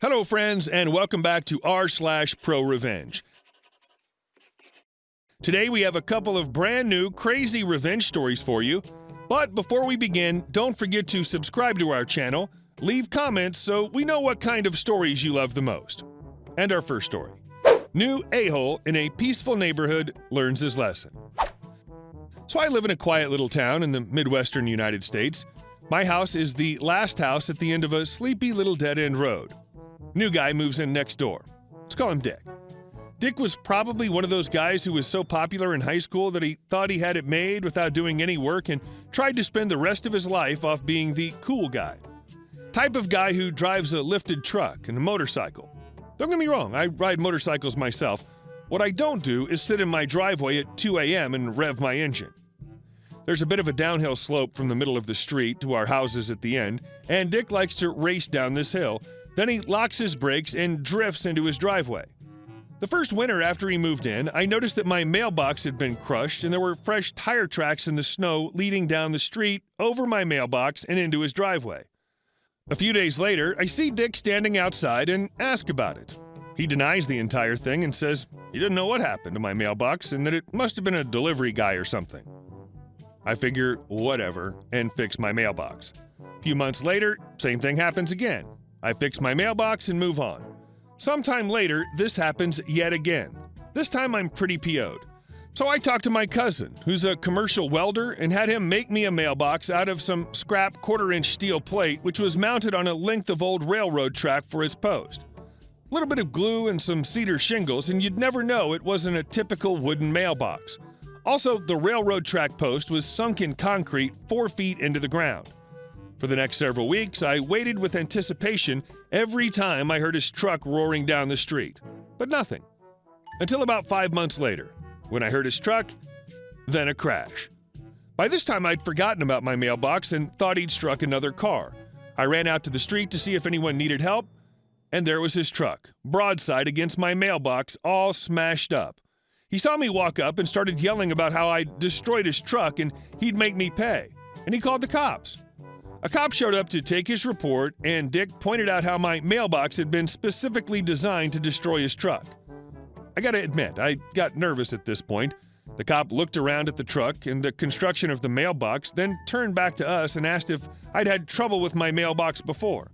Hello, friends, and welcome back to r/ProRevenge. Today, we have a couple of brand new crazy revenge stories for you. But before we begin, don't forget to subscribe to our channel, leave comments so we know what kind of stories you love the most. And our first story. New a-hole in a peaceful neighborhood learns his lesson. So I live in a quiet little town in the Midwestern United States. My house is the last house at the end of a sleepy little dead-end road. New guy moves in next door. Let's call him Dick. Dick was probably one of those guys who was so popular in high school that he thought he had it made without doing any work and tried to spend the rest of his life off being the cool guy. Type of guy who drives a lifted truck and a motorcycle. Don't get me wrong, I ride motorcycles myself. What I don't do is sit in my driveway at 2 a.m. and rev my engine. There's a bit of a downhill slope from the middle of the street to our houses at the end, and Dick likes to race down this hill. Then he locks his brakes and drifts into his driveway. The first winter after he moved in, I noticed that my mailbox had been crushed and there were fresh tire tracks in the snow leading down the street, over my mailbox, and into his driveway. A few days later, I see Dick standing outside and ask about it. He denies the entire thing and says he didn't know what happened to my mailbox and that it must have been a delivery guy or something. I figure, whatever, and fix my mailbox. A few months later, same thing happens again. I fix my mailbox and move on. Sometime later, this happens yet again. This time I'm pretty PO'd. So I talked to my cousin, who's a commercial welder, and had him make me a mailbox out of some scrap quarter-inch steel plate which was mounted on a length of old railroad track for its post. A little bit of glue and some cedar shingles, and you'd never know it wasn't a typical wooden mailbox. Also, the railroad track post was sunk in concrete 4 feet into the ground. For the next several weeks, I waited with anticipation every time I heard his truck roaring down the street. But nothing. Until about 5 months later, when I heard his truck, then a crash. By this time, I'd forgotten about my mailbox and thought he'd struck another car. I ran out to the street to see if anyone needed help, and there was his truck, broadside against my mailbox, all smashed up. He saw me walk up and started yelling about how I'd destroyed his truck and he'd make me pay, and he called the cops. A cop showed up to take his report, and Dick pointed out how my mailbox had been specifically designed to destroy his truck. I gotta admit, I got nervous at this point. The cop looked around at the truck and the construction of the mailbox, then turned back to us and asked if I'd had trouble with my mailbox before.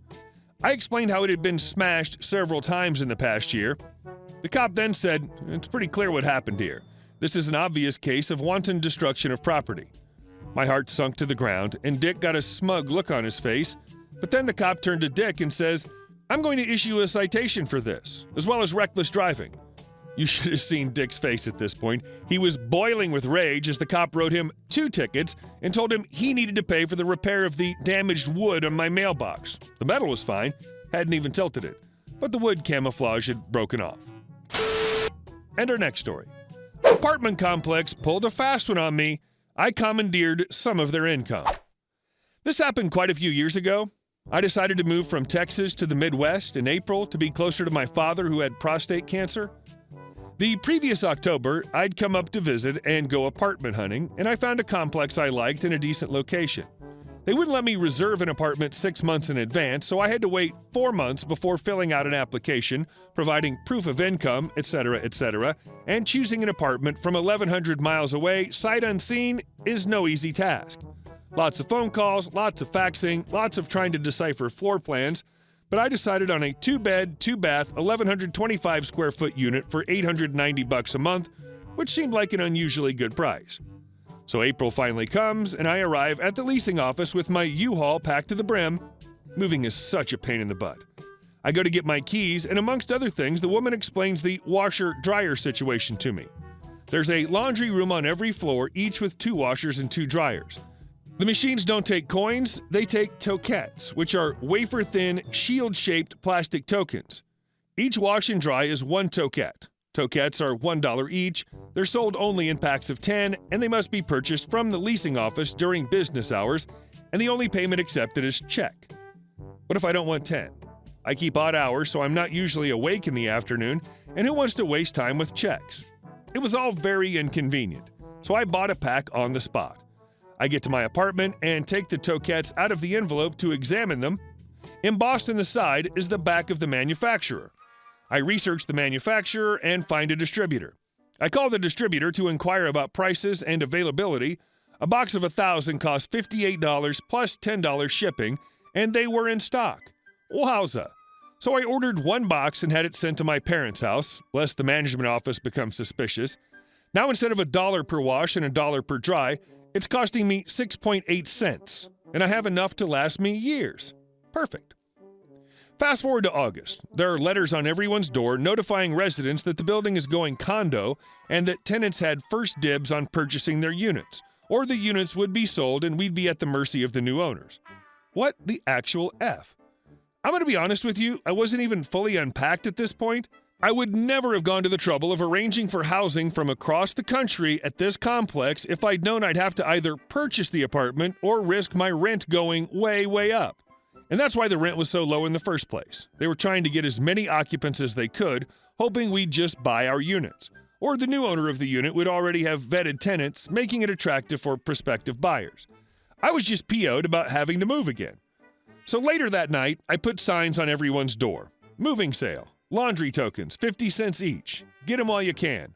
I explained how it had been smashed several times in the past year. The cop then said, "It's pretty clear what happened here. This is an obvious case of wanton destruction of property." My heart sunk to the ground, and Dick got a smug look on his face. But then the cop turned to Dick and says, "I'm going to issue a citation for this, as well as reckless driving." You should have seen Dick's face at this point. He was boiling with rage as the cop wrote him 2 tickets and told him he needed to pay for the repair of the damaged wood on my mailbox. The metal was fine, hadn't even tilted it, but the wood camouflage had broken off. And our next story. Apartment complex pulled a fast one on me. I commandeered some of their income. This happened quite a few years ago. I decided to move from Texas to the Midwest in April to be closer to my father who had prostate cancer. The previous October, I'd come up to visit and go apartment hunting, and I found a complex I liked in a decent location. They wouldn't let me reserve an apartment 6 months in advance, so I had to wait 4 months before filling out an application, providing proof of income, etc., and choosing an apartment from 1,100 miles away, sight unseen, is no easy task. Lots of phone calls, lots of faxing, lots of trying to decipher floor plans, but I decided on a 2-bed, 2-bath, 1,125 square foot unit for $890 a month, which seemed like an unusually good price. So April finally comes, and I arrive at the leasing office with my U-Haul packed to the brim. Moving is such a pain in the butt. I go to get my keys, and amongst other things, the woman explains the washer-dryer situation to me. There's a laundry room on every floor, each with 2 washers and 2 dryers. The machines don't take coins, they take toquettes, which are wafer-thin, shield-shaped plastic tokens. Each wash and dry is 1 toquette. Toquettes are $1 each, they're sold only in packs of 10, and they must be purchased from the leasing office during business hours, and the only payment accepted is check. What if I don't want 10? I keep odd hours, so I'm not usually awake in the afternoon, and who wants to waste time with checks? It was all very inconvenient, so I bought a pack on the spot. I get to my apartment and take the toquettes out of the envelope to examine them. Embossed in the side is the back of the manufacturer. I research the manufacturer and find a distributor. I call the distributor to inquire about prices and availability. A box of 1,000 cost $58 plus $10 shipping, and they were in stock. Wowza. So I ordered one box and had it sent to my parents' house, lest the management office become suspicious. Now instead of $1 per wash and $1 per dry, it's costing me 6.8 cents, and I have enough to last me years. Perfect. Fast forward to August. There are letters on everyone's door notifying residents that the building is going condo and that tenants had first dibs on purchasing their units, or the units would be sold and we'd be at the mercy of the new owners. What the actual F? I'm going to be honest with you, I wasn't even fully unpacked at this point. I would never have gone to the trouble of arranging for housing from across the country at this complex if I'd known I'd have to either purchase the apartment or risk my rent going way, way up. And that's why the rent was so low in the first place. They were trying to get as many occupants as they could, hoping we'd just buy our units. Or the new owner of the unit would already have vetted tenants, making it attractive for prospective buyers. I was just PO'd about having to move again. So later that night, I put signs on everyone's door. Moving sale. Laundry tokens, 50 cents each. Get them while you can.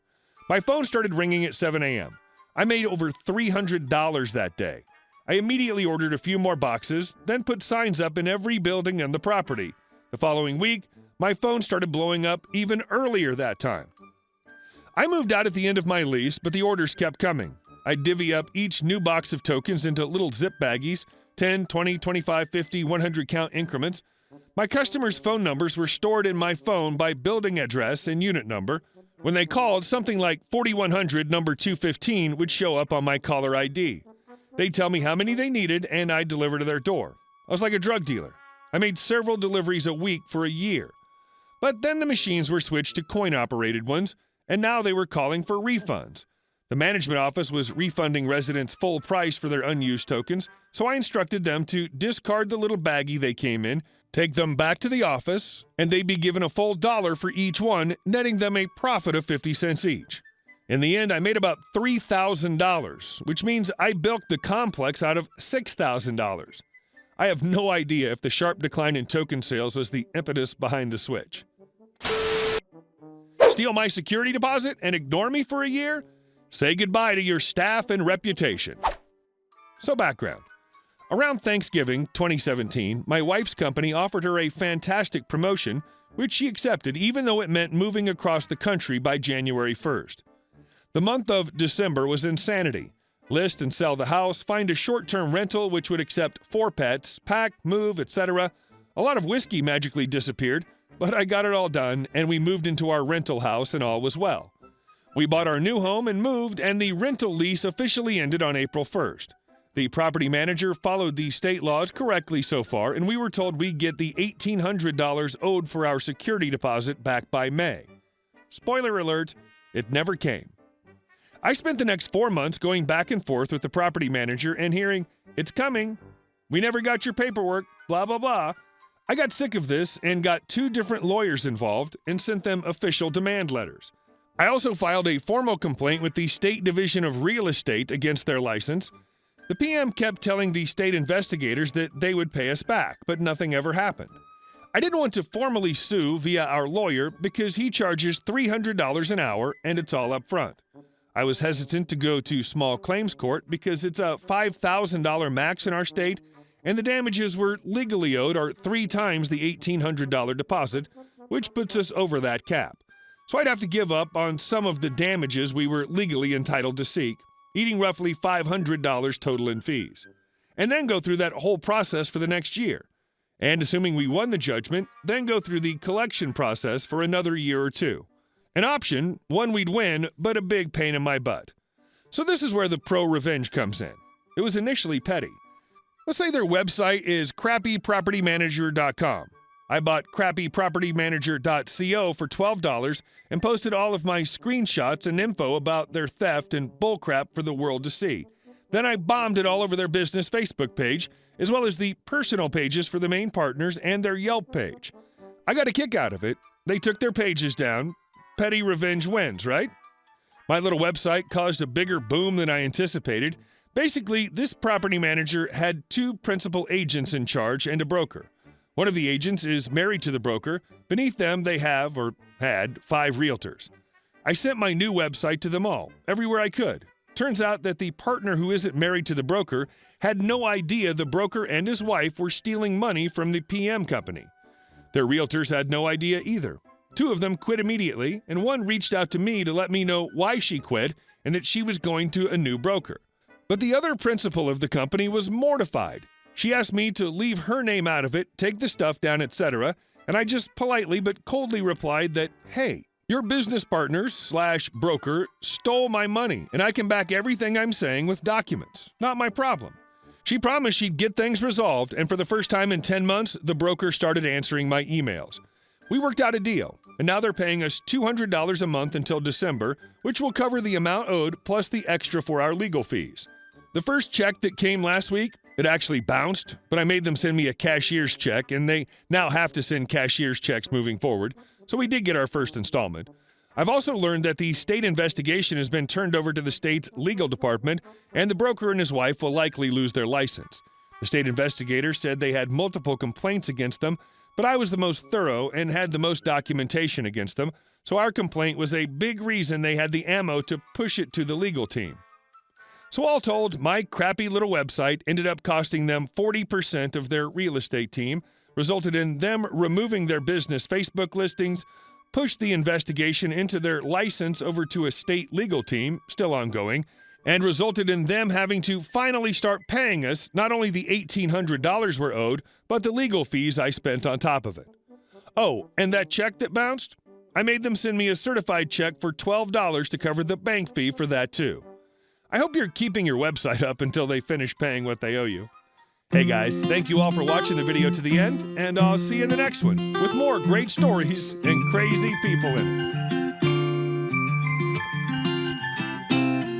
My phone started ringing at 7 a.m. I made over $300 that day. I immediately ordered a few more boxes, then put signs up in every building on the property. The following week, my phone started blowing up even earlier that time. I moved out at the end of my lease, but the orders kept coming. I'd divvy up each new box of tokens into little zip baggies, 10, 20, 25, 50, 100 count increments. My customers' phone numbers were stored in my phone by building address and unit number. When they called, something like 4100 number 215 would show up on my caller ID. They'd tell me how many they needed, and I'd deliver to their door. I was like a drug dealer. I made several deliveries a week for a year. But then the machines were switched to coin-operated ones, and now they were calling for refunds. The management office was refunding residents full price for their unused tokens, so I instructed them to discard the little baggie they came in, take them back to the office, and they'd be given a full $1 for each one, netting them a profit of 50 cents each. In the end, I made about $3,000, which means I bilked the complex out of $6,000. I have no idea if the sharp decline in token sales was the impetus behind the switch. Steal my security deposit and ignore me for a year? Say goodbye to your staff and reputation. So background. Around Thanksgiving 2017, my wife's company offered her a fantastic promotion, which she accepted even though it meant moving across the country by January 1st. The month of December was insanity. List and sell the house, find a short-term rental which would accept 4 pets, pack, move, etc. A lot of whiskey magically disappeared, but I got it all done and we moved into our rental house and all was well. We bought our new home and moved, and the rental lease officially ended on April 1st. The property manager followed the state laws correctly so far, and we were told we'd get the $1,800 owed for our security deposit back by May. Spoiler alert, it never came. I spent the next 4 months going back and forth with the property manager and hearing, "It's coming. We never got your paperwork, blah, blah, blah." I got sick of this and got 2 different lawyers involved and sent them official demand letters. I also filed a formal complaint with the State Division of Real Estate against their license. The PM kept telling the state investigators that they would pay us back, but nothing ever happened. I didn't want to formally sue via our lawyer because he charges $300 an hour and it's all up front. I was hesitant to go to small claims court because it's a $5,000 max in our state, and the damages we're legally owed are 3 times the $1,800 deposit, which puts us over that cap. So I'd have to give up on some of the damages we were legally entitled to seek, eating roughly $500 total in fees, and then go through that whole process for the next year. And assuming we won the judgment, then go through the collection process for another year or 2. An option, one we'd win, but a big pain in my butt. So this is where the ProRevenge comes in. It was initially petty. Let's say their website is crappypropertymanager.com. I bought crappypropertymanager.co for $12 and posted all of my screenshots and info about their theft and bullcrap for the world to see. Then I bombed it all over their business Facebook page, as well as the personal pages for the main partners and their Yelp page. I got a kick out of it. They took their pages down. Petty revenge wins, right? My little website caused a bigger boom than I anticipated. Basically, this property manager had 2 principal agents in charge and a broker. One of the agents is married to the broker. Beneath them, they have, or had, 5 realtors. I sent my new website to them all, everywhere I could. Turns out that the partner who isn't married to the broker had no idea the broker and his wife were stealing money from the PM company. Their realtors had no idea either. 2 of them quit immediately, and one reached out to me to let me know why she quit and that she was going to a new broker. But the other principal of the company was mortified. She asked me to leave her name out of it, take the stuff down, etc., and I just politely but coldly replied that, hey, your business partners/broker stole my money, and I can back everything I'm saying with documents. Not my problem. She promised she'd get things resolved, and for the first time in 10 months, the broker started answering my emails. We worked out a deal, and now they're paying us $200 a month until December, which will cover the amount owed plus the extra for our legal fees. The first check that came last week, it actually bounced, but I made them send me a cashier's check, and they now have to send cashier's checks moving forward, so we did get our first installment. I've also learned that the state investigation has been turned over to the state's legal department, and the broker and his wife will likely lose their license. The state investigator said they had multiple complaints against them, but I was the most thorough and had the most documentation against them, so our complaint was a big reason they had the ammo to push it to the legal team. So all told, my crappy little website ended up costing them 40% of their real estate team, resulted in them removing their business Facebook listings, pushed the investigation into their license over to a state legal team, still ongoing, and resulted in them having to finally start paying us not only the $1,800 we're owed, but the legal fees I spent on top of it. Oh, and that check that bounced? I made them send me a certified check for $12 to cover the bank fee for that too. I hope you're keeping your website up until they finish paying what they owe you. Hey guys, thank you all for watching the video to the end, and I'll see you in the next one with more great stories and crazy people in it.